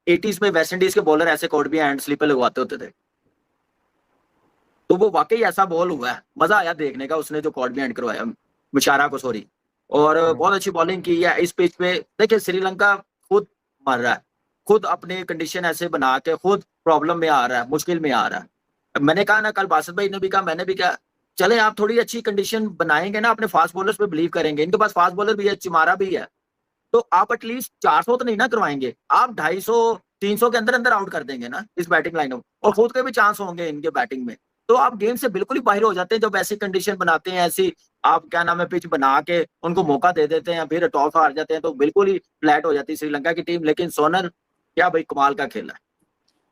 80s में West Indies के bowler ऐसे कॉर्ड भी हैंड स्लिप पे लगवाते होते थे। तो वो वाकई ऐसा बॉल हुआ है, मजा आया देखने का। उसने जो कॉर्ड भी हैंड करवाया मुशारा को, सॉरी, और बहुत अच्छी बॉलिंग की है इस पिच पे। देखिए श्रीलंका खुद मर रहा है, खुद अपनी कंडीशन ऐसे बना के खुद प्रॉब्लम में आ रहा है, मुश्किल में आ रहा है। मैंने कहा ना, कल बासित भाई ने भी कहा, मैंने भी कहा, चले आप थोड़ी अच्छी कंडीशन बनाएंगे ना, अपने फास्ट बॉलर्स पे बिलीव करेंगे। इनके पास फास्ट बॉलर भी है, चिमारा भी है, तो आप एटलीस्ट 400 तो नहीं ना करवाएंगे, आप 250 300 के अंदर अंदर आउट कर देंगे ना इस बैटिंग लाइनअप, और खुद के भी चांस होंगे इनके बैटिंग में। तो आप गेम से बिल्कुल ही बाहर हो जाते हैं जब ऐसी कंडीशन बनाते हैं, ऐसी आप क्या नाम है पिच बना के उनको मौका दे देते हैं, फिर टॉस हार जाते हैं, तो बिल्कुल ही फ्लैट हो जाती है श्रीलंका की टीम। लेकिन सोनल क्या भाई, कमाल का खेला है।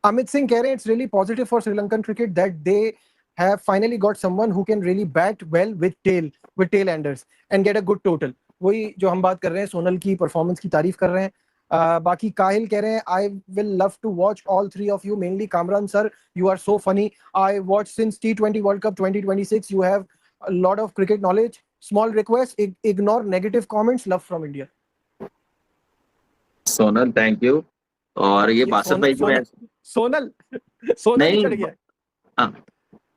Amit Singh कह रहे हैं it's really positive for Sri Lankan cricket that they have finally got someone who can really bat well with tail-enders and get a good total. वही जो हम बात कर रहे हैं, सोनल की परफॉर्मेंस की तारीफ कर रहे हैं। बाकी काहिल कह रहे हैं I will love to watch all three of you, mainly Kamran sir, you are so funny. I watched since T20 World Cup 2026. You have a lot of cricket knowledge. Small request, ignore negative comments. Love from India. Sonal thank you. और ये बासत भाई जो है, सोनल नहीं चढ़ गया। हाँ,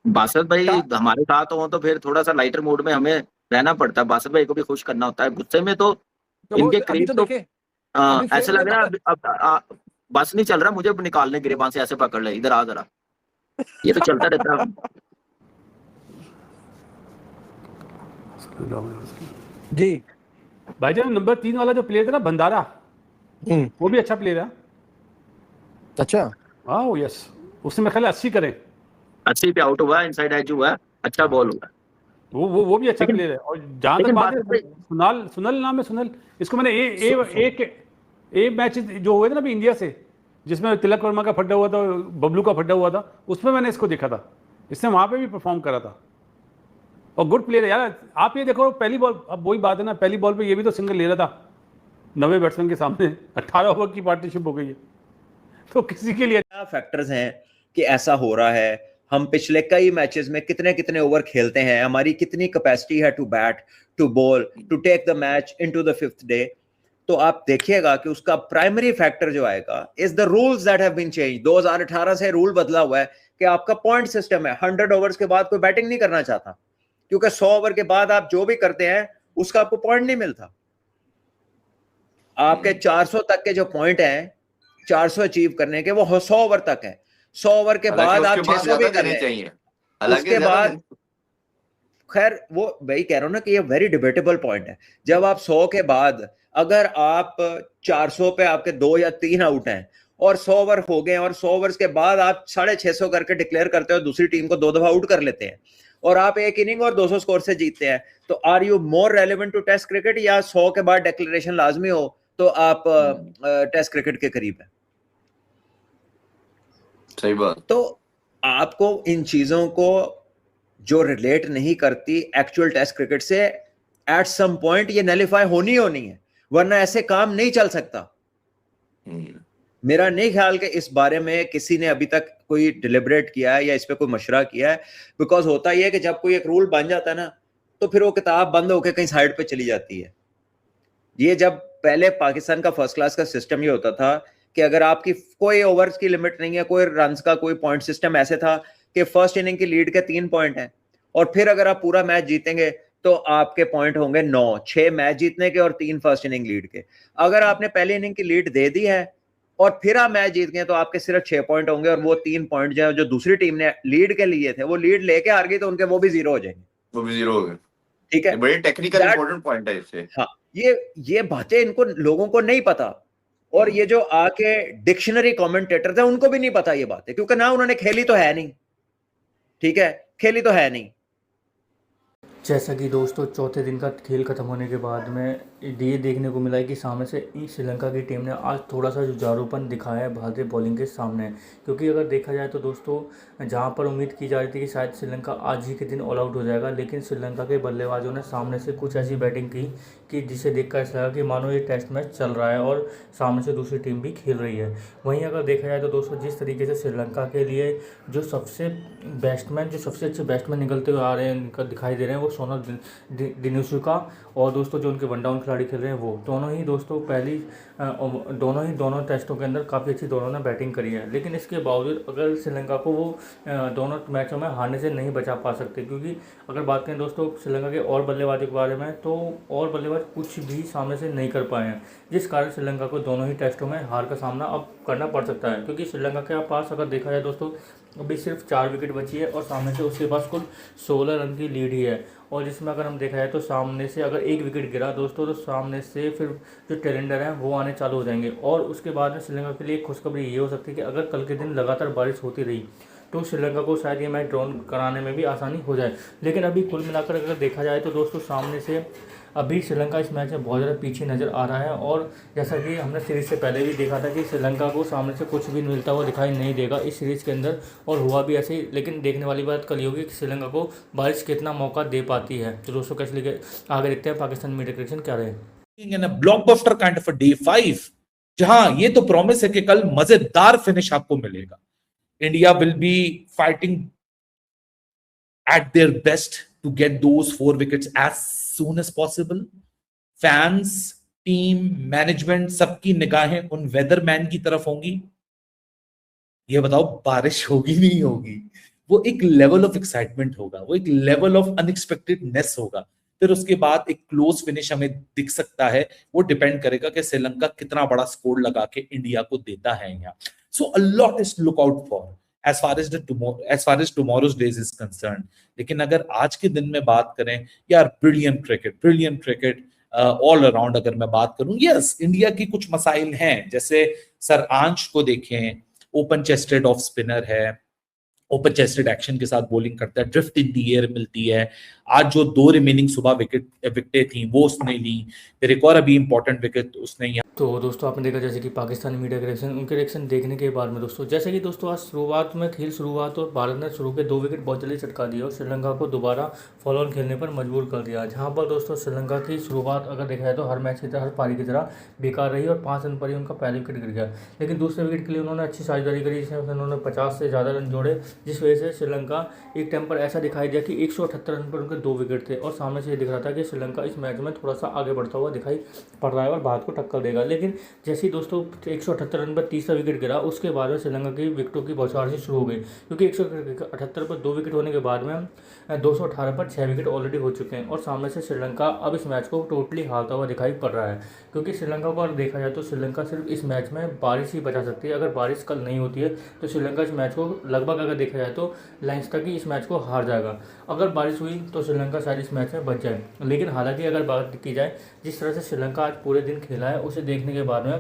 बासत भाई हमारे साथ हो तो फिर थोड़ा सा लाइटर मूड में हमें रहना पड़ता है, बासत भाई को भी खुश करना होता है। गुस्से में तो इनके करीब तो ऐसे लग रहा है अब बस नहीं चल रहा, मुझे निकालने गिरेबान से ऐसे पकड़ ले, इधर आ जरा, ये तो चलता रहता है। जी भाईजान, नंबर 3 वाला जो प्लेयर था ना बंदारा, वो भी अच्छा प्लेयर है। अच्छा, हाँ यस, उसने मेरे ख्याल 80 करे, 80 पे आउट हुआ, इनसाइड एज हुआ, अच्छा बॉल हुआ। वो भी अच्छा प्लेयर है। और जहां तक बात है, सुनल नाम है, सुनल, इसको मैंने एक मैच जो हुए थे ना अभी इंडिया से, जिसमें तिलक वर्मा का फड्डा हुआ था, बबलू का फड्डा हुआ था, उसमें मैंने इसको देखा था। इसने वहां पे भी परफॉर्म करा था और गुड प्लेयर है यार। आप ये देखो, पहली बॉल, अब वही बात है ना, पहली बॉल पे ये भी तो सिंगल ले रहा था 90 बैट्समैन के सामने। 18 ओवर की पार्टनरशिप हो गई है, तो किसी के लिए क्या फैक्टर्स हैं कि ऐसा हो रहा है। हम पिछले कई मैचेस में कितने कितने ओवर खेलते हैं, हमारी कितनी कैपेसिटी है to bat, to ball, to take the match into the 5th day. तो आप देखिएगा कि उसका प्राइमरी फैक्टर जो आएगा is the rules that have been change. 2018 से रूल बदला हुआ है कि आपका पॉइंट सिस्टम है। 100 ओवर्स के बाद कोई बैटिंग नहीं करना चाहता, क्योंकि 100 ओवर के बाद आप जो भी करते हैं उसका आपको पॉइंट नहीं मिलता। आपके 400 तक के जो पॉइंट हैं, 400 अचीव करने के, वो 100 ओवर तक है। 100 ओवर के बाद आप 600 भी करने चाहिए। उसके बाद खैर वो वही कह रहा हूं ना कि ये वेरी डिबेटेबल पॉइंट है। जब आप 100 के बाद अगर आप 400 पे आपके 2 या 3 आउट हैं और 100 ओवर हो गए और 100 ओवर्स के बाद आप 650 करके डिक्लेयर करते हो, दूसरी टीम को 2 दफा आउट कर लेते हैं और आप एक इनिंग और 200 स्कोर से जीतते हैं, तो are you more relevant to test cricket, या 100 के बाद डिक्लेरेशन लाजमी हो तो आप टेस्ट क्रिकेट के करीब है? सही बात। तो आपको इन चीजों को जो रिलेट नहीं करती एक्चुअल टेस्ट क्रिकेट से, एट सम पॉइंट ये नलिफाई होनी है, वरना ऐसे काम नहीं चल सकता। मेरा नहीं ख्याल कि इस बारे में किसी ने अभी तक कोई डिलिब्रेट किया है या इस पे कोई मशवरा किया है। बिकॉज होता ही है कि जब कोई एक रूल बन जाता है ना, तो फिर वो किताब बंद होकर कहीं साइड पे चली जाती है। ये जब पहले पाकिस्तान का फर्स्ट क्लास का सिस्टम ये होता था कि अगर आपकी कोई ओवर्स की लिमिट नहीं है, कोई रन्स का कोई पॉइंट सिस्टम, ऐसे था कि फर्स्ट इनिंग की लीड के 3 पॉइंट हैं और फिर अगर आप पूरा मैच जीतेंगे तो आपके पॉइंट होंगे 9, 6 मैच जीतने के और 3 फर्स्ट इनिंग लीड के। अगर आपने पहले इनिंग की लीड दे दी है और फिर आप मैच जीत गए तो आपके सिर्फ 6 पॉइंट होंगे, और वो 3 पॉइंट जो दूसरी टीम ने लीड के लिए थे, वो लीड लेके हार गई तो उनके वो भी 0 हो जाएंगे। वो भी 0 हो गए। ठीक है, बड़ी टेक्निकल इंपॉर्टेंट पॉइंट है इससे। हाँ, ये बातें इनको लोगों को नहीं पता, और ये जो आके डिक्शनरी कमेंटेटर थे उनको भी नहीं पता ये बातें, क्योंकि ना उन्होंने खेली तो है नहीं। ठीक है, खेली तो है नहीं। जैसा कि दोस्तों चौथे दिन का खेल खत्म होने के बाद में ये देखने को मिला है कि सामने से श्रीलंका की टीम ने आज थोड़ा सा जुझारूपन दिखाया है भारतीय बॉलिंग के सामने। क्योंकि अगर देखा जाए तो दोस्तों जहां पर उम्मीद की जा रही थी कि शायद श्रीलंका आज ही के दिन ऑल आउट हो जाएगा, लेकिन श्रीलंका के बल्लेबाजों ने सामने से कुछ ऐसी बैटिंग की कि जिसे देखकर ऐसा लगा कि मानो ये टेस्ट मैच चल रहा है और सामने से दूसरी टीम भी खेल रही है। वहीं अगर देखा जाए तो दोस्तों जिस तरीके से श्रीलंका के लिए जो सबसे अच्छे बैट्समैन निकलते हुए आ रहे हैं, दिखाई दे रहे हैं, वो सोनल दिनूसुका और दोस्तों जो उनके वन डाउन खिलाड़ी खेल रहे हैं वो दोनों ही दोस्तों दोनों टेस्टों के अंदर काफ़ी अच्छी दोनों ने बैटिंग करी है। लेकिन इसके बावजूद अगर श्रीलंका को वो दोनों मैचों में हारने से नहीं बचा पा सकते, क्योंकि अगर बात करें दोस्तों श्रीलंका के और बल्लेबाजों के बारे में तो और बल्लेबाज कुछ भी सामने से नहीं कर पाए हैं, जिस कारण श्रीलंका को दोनों ही टेस्टों में हार का सामना अब करना पड़ सकता है। क्योंकि श्रीलंका के पास अगर देखा जाए दोस्तों अभी सिर्फ 4 विकेट बची है और सामने से उसके पास कुल 16 रन की लीड ही है। और जिसमें अगर हम देखा जाए तो सामने से अगर 1 विकेट गिरा दोस्तों तो सामने से फिर जो टेलेंडर हैं वो आने चालू हो जाएंगे। और उसके बाद में श्रीलंका के लिए खुशखबरी ये हो सकती है कि अगर कल के दिन लगातार बारिश होती रही तो श्रीलंका को शायद ये मैच ड्रॉ कराने में भी आसानी हो जाए। लेकिन अभी कुल मिलाकर अगर देखा जाए तो दोस्तों सामने से अभी श्रीलंका इस मैच में बहुत ज़्यादा पीछे नज़र आ रहा है। और जैसा कि हमने सीरीज़ से पहले भी देखा था कि श्रीलंका को सामने से कुछ भी मिलता हुआ दिखाई नहीं देगा इस सीरीज़ के अंदर, और हुआ भी ऐसे ही। लेकिन देखने वाली बात कल होगी कि श्रीलंका को बारिश कितना मौका दे पाती है। तो दोस्तों कैसे लेके आगे देखते हैं पाकिस्तान मीडिया कलेक्शन क्या रहे। In a blockbuster kind of a day 5, जहां ये तो प्रॉमिस है कि कल मजेदार फिनिश आपको मिलेगा। India will be fighting at their best to get those 4 wickets as soon as possible. Fans, team, management सबकी निगाहें उन वेदरमैन की तरफ होंगी। ये बताओ बारिश होगी नहीं होगी, वो एक लेवल ऑफ एक्साइटमेंट होगा, वो एक लेवल ऑफ अनएक्सपेक्टेडनेस होगा। फिर उसके बाद एक क्लोज फिनिश हमें दिख सकता है। वो डिपेंड करेगा कि श्रीलंका कितना बड़ा स्कोर लगा के इंडिया को देता है यहाँ। So a lot is look out for as far as tomorrow's days is concerned. लेकिन अगर आज के दिन में बात करें यार, ब्रिलियंट क्रिकेट ऑल अराउंड अगर मैं बात करूं, यस इंडिया की कुछ मसाइल हैं, जैसे सर आंश को देखें, ओपन चेस्टेड ऑफ स्पिनर है, ओपन चेस्टेड एक्शन के साथ बॉलिंग करता है, ड्रिफ्ट इन दी एयर मिलती है। आज जो 2 रिमेनिंग सुबह विकेटें थी वो उसने ली, फिर एक और अभी इंपॉर्टेंट विकेट उसने। तो दोस्तों आपने देखा जैसे कि पाकिस्तानी मीडिया के रिएक्शन, उनके रिएक्शन देखने के बाद में दोस्तों जैसे कि दोस्तों आज शुरुआत में खेल शुरू हुआ तो भारत ने शुरू के 2 विकेट बहुत जल्दी चटका दिया और श्रीलंका को दोबारा फॉलो ऑन खेलने पर मजबूर कर दिया। जहां पर दोस्तों श्रीलंका की शुरुआत अगर देखा जाए तो हर मैच की तरह, हर पारी की तरह बेकार रही और 5 रन पर ही उनका पहला विकेट गिर गया। लेकिन दूसरे विकेट के लिए उन्होंने अच्छी साझेदारी करी, जिसमें उन्होंने 50 से ज़्यादा रन जोड़े, जिस वजह से श्रीलंका एक टाइम पर ऐसा दिखाई दिया कि 178 रन पर उनके 2 विकेट थे। और सामने से ये दिख रहा था कि श्रीलंका इस मैच में थोड़ा सा आगे बढ़ता हुआ दिखाई पड़ रहा है और भारत को टक्कर देगा। लेकिन जैसे दोस्तों 178 रन पर तीसरा विकेट गिरा, उसके बाद में श्रीलंका की विकेटों की बौछार से शुरू हो गई, क्योंकि 178 पर 2 विकेट होने के बाद में 218 पर 6 विकेट ऑलरेडी हो चुके हैं। और सामने से श्रीलंका अब इस मैच को टोटली हारता हुआ दिखाई पड़ रहा है, क्योंकि श्रीलंका को अगर देखा जाए तो श्रीलंका सिर्फ इस मैच में बारिश ही बचा सकती है। अगर बारिश कल नहीं होती है तो श्रीलंका इस मैच को लगभग अगर देखा जाए तो लाइन्स तक ही इस मैच को हार जाएगा। अगर बारिश हुई तो श्रीलंका शायद इस मैच में बच जाए। लेकिन हालांकि अगर बात की जाए जिस तरह से श्रीलंका आज पूरे दिन खेला है, उसे देखने के बाद में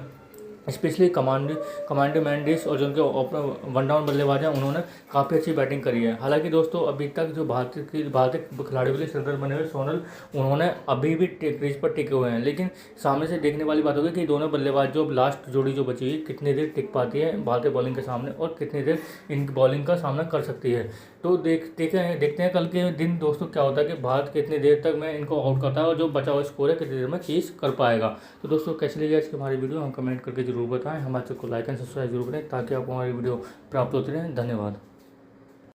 स्पेशली कमांडो मैंडिस और जो उनके वन डाउन बल्लेबाज हैं उन्होंने काफ़ी अच्छी बैटिंग करी है। हालांकि दोस्तों अभी तक जो भारतीय खिलाड़ियों के लिए स्ट्राइकर बने हुए सोनल, उन्होंने अभी भी क्रीज पर टिके हुए हैं। लेकिन सामने से देखने वाली बात होगी कि दोनों बल्लेबाज जो लास्ट जोड़ी जो बची हुई कितनी देर टिक पाती है भारतीय बॉलिंग के सामने और कितनी देर इनकी बॉलिंग का सामना कर सकती है। तो देखते हैं कल के दिन दोस्तों क्या होता है कि भारत कितनी देर तक में इनको आउट करता है और जो बचा हुआ स्कोर है कितनी देर में चेस कर पाएगा। तो दोस्तों कैसे लगी आज की हमारी वीडियो हम कमेंट करके जरूर बताएं। हमारे चैनल को लाइक एंड सब्सक्राइब जरूर करें ताकि आपको हमारी वीडियो प्राप्त होती रहे। धन्यवाद।